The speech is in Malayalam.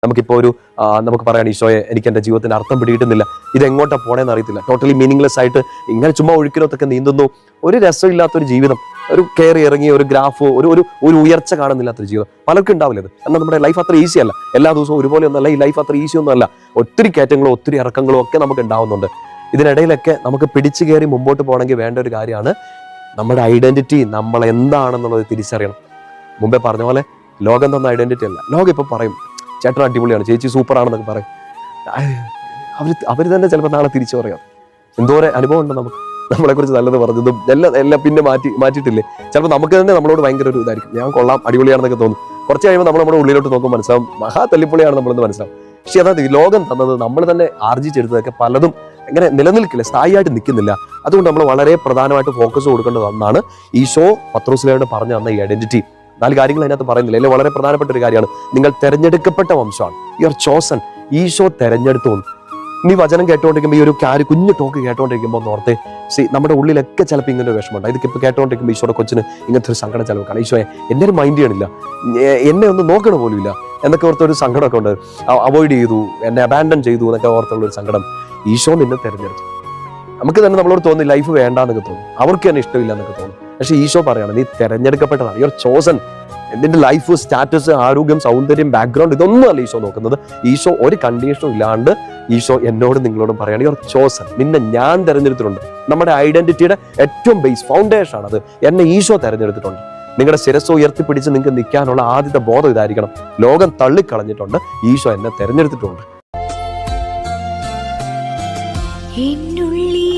നമുക്കിപ്പോൾ നമുക്ക് പറയാം, ഈശോയെ എനിക്ക് എൻ്റെ ജീവിതത്തിന് അർത്ഥം പിടിയിട്ടുന്നില്ല, ഇതെങ്ങോട്ടാ പോണേന്ന് അറിയത്തില്ല, ടോട്ടലി മീനിങ്ലെസ് ആയിട്ട് ഇങ്ങനെ ചുമ്മാ ഒഴുക്കിനൊത്തൊക്കെ നീന്തുന്നു, ഒരു രസമില്ലാത്തൊരു ജീവിതം, ഒരു കയറി ഇറങ്ങി ഒരു ഗ്രാഫ്, ഒരു ഉയർച്ച കാണുന്നില്ലാത്തൊരു ജീവിതം പലർക്കും ഉണ്ടാവില്ല. ഇത് എന്നാൽ നമ്മുടെ ലൈഫ് അത്ര ഈസി അല്ല, എല്ലാ ദിവസവും ഒരുപോലെ ഒന്നല്ല, ഈ ലൈഫ് അത്ര ഈസി ഒന്നും അല്ല. ഒത്തിരി കയറ്റങ്ങളും ഒത്തിരി ഇറക്കങ്ങളും ഒക്കെ നമുക്ക് ഉണ്ടാവുന്നുണ്ട്. ഇതിനിടയിലൊക്കെ നമുക്ക് പിടിച്ചു കയറി മുമ്പോട്ട് പോകണമെങ്കിൽ വേണ്ട ഒരു കാര്യമാണ് നമ്മുടെ ഐഡന്റിറ്റി, നമ്മൾ എന്താണെന്നുള്ളത് തിരിച്ചറിയണം. മുമ്പേ പറഞ്ഞ പോലെ ലോകം തന്ന ഐഡന്റിറ്റി അല്ല. ലോകം ഇപ്പൊ പറയും ചേട്ടൻ അടിപൊളിയാണ്, ചേച്ചി സൂപ്പർ ആണെന്നൊക്കെ പറയും. അവർ തന്നെ ചിലപ്പോൾ നാളെ തിരിച്ചു പറയാം. എന്തോരം അനുഭവം ഉണ്ട് നമുക്ക്, നമ്മളെ കുറിച്ച് നല്ലത് പറഞ്ഞതും എല്ലാം പിന്നെ മാറ്റിയിട്ടില്ലേ. ചിലപ്പോൾ നമുക്ക് തന്നെ നമ്മളോട് ഭയങ്കര ഒരു ഇതായിരിക്കും, ഞാൻ കൊള്ളാം അടിപൊളിയാണെന്നൊക്കെ തോന്നും. കുറച്ച് കഴിയുമ്പോൾ നമ്മൾ നമ്മുടെ ഉള്ളിലോട്ട് നോക്കുമ്പോൾ മനസ്സിലാവും മഹാ തല്ലിപ്പൊളിയാണ് നമ്മളെന്ന് മനസ്സിലാവും. പക്ഷെ അതായത് ഈ ലോകം തന്നത് നമ്മൾ തന്നെ ആർജിച്ചെടുത്തതൊക്കെ പലതും ഇങ്ങനെ നിലനിൽക്കില്ല, സ്ഥായിയായിട്ട് നിൽക്കുന്നില്ല. അതുകൊണ്ട് നമ്മൾ വളരെ പ്രധാനമായിട്ട് ഫോക്കസ് കൊടുക്കേണ്ടത് ഒന്നാണ് ഈശോ പത്രോസിലോട് പറഞ്ഞു തന്ന ഈ ഐഡന്റിറ്റി. 4 കാര്യങ്ങൾ അതിനകത്ത് പറയുന്നില്ല, അല്ലെങ്കിൽ വളരെ പ്രധാനപ്പെട്ട ഒരു കാര്യമാണ്. നിങ്ങൾ തെരഞ്ഞെടുക്കപ്പെട്ട വംശമാണ്, യു ആർ ചോസൺ. ഈശോ തെരഞ്ഞെടുത്തു. നീ വചനം കേട്ടോണ്ടിരിക്കുമ്പോൾ ഈ ഒരു കുഞ്ഞു ടോക്ക് കേട്ടോണ്ടിരിക്കുമ്പോൾ ഓർത്തെ, നമ്മുടെ ഉള്ളിലൊക്കെ ചിലപ്പോൾ ഇങ്ങനെ ഒരു വിഷമമുണ്ട്. ഇതൊക്കെ ഇപ്പോൾ കേട്ടോണ്ടിരിക്കുമ്പോൾ ഈശോയുടെ കൊച്ചിന് ഇങ്ങനത്തെ ഒരു സങ്കടം ചിലപ്പോൾ കാണാം. ഈശോയെ എന്നെ ഒരു മൈൻഡ് ചെയ്യണില്ല, എന്നെ ഒന്ന് നോക്കണ പോലും ഇല്ല എന്നൊക്കെ ഓർത്തൊരു സങ്കടമൊക്കെ ഉണ്ട്. അവോയ്ഡ് ചെയ്തു, എന്നെ അബാൻഡൻ ചെയ്തു എന്നൊക്കെ ഓർത്തുള്ള ഒരു സങ്കടം. ഈശോ നിന്നെ തെരഞ്ഞെടുത്തു. നമുക്ക് തന്നെ നമ്മളോട് തോന്നി ലൈഫ് വേണ്ടാന്നൊക്കെ തോന്നും, അവർക്ക് തന്നെ ഇഷ്ടമില്ല എന്നൊക്കെ തോന്നും. പക്ഷെ ഈശോ പറയാണ് നീ തെരഞ്ഞെടുക്കപ്പെട്ടതാണ്, യു ആർ ചോസൺ. എന്തിന്റെ ലൈഫ്, സ്റ്റാറ്റസ്, ആരോഗ്യം, സൗന്ദര്യം, ബാക്ക്ഗ്രൗണ്ട് ഇതൊന്നും അല്ല ഈശോ നോക്കുന്നത്. ഈശോ ഒരു കണ്ടീഷനും ഇല്ലാണ്ട് ഈശോ എന്നോടും നിങ്ങളോടും പറയാണ് യു ആർ ചോസൺ, നിന്നെ ഞാൻ തെരഞ്ഞെടുത്തിട്ടുണ്ട്. നമ്മുടെ ഐഡന്റിറ്റിയുടെ ഏറ്റവും ബേസ് ഫൗണ്ടേഷൻ ആണത്. എന്നെ ഈശോ തെരഞ്ഞെടുത്തിട്ടുണ്ട്. നിങ്ങളുടെ ശിരസ് ഉയർത്തിപ്പിടിച്ച് നിങ്ങൾക്ക് നിൽക്കാനുള്ള ആദ്യത്തെ ബോധം ഇതായിരിക്കണം, ലോകം തള്ളിക്കളഞ്ഞിട്ടുണ്ട്, ഈശോ എന്നെ തെരഞ്ഞെടുത്തിട്ടുണ്ട്. എന്നുള്ളി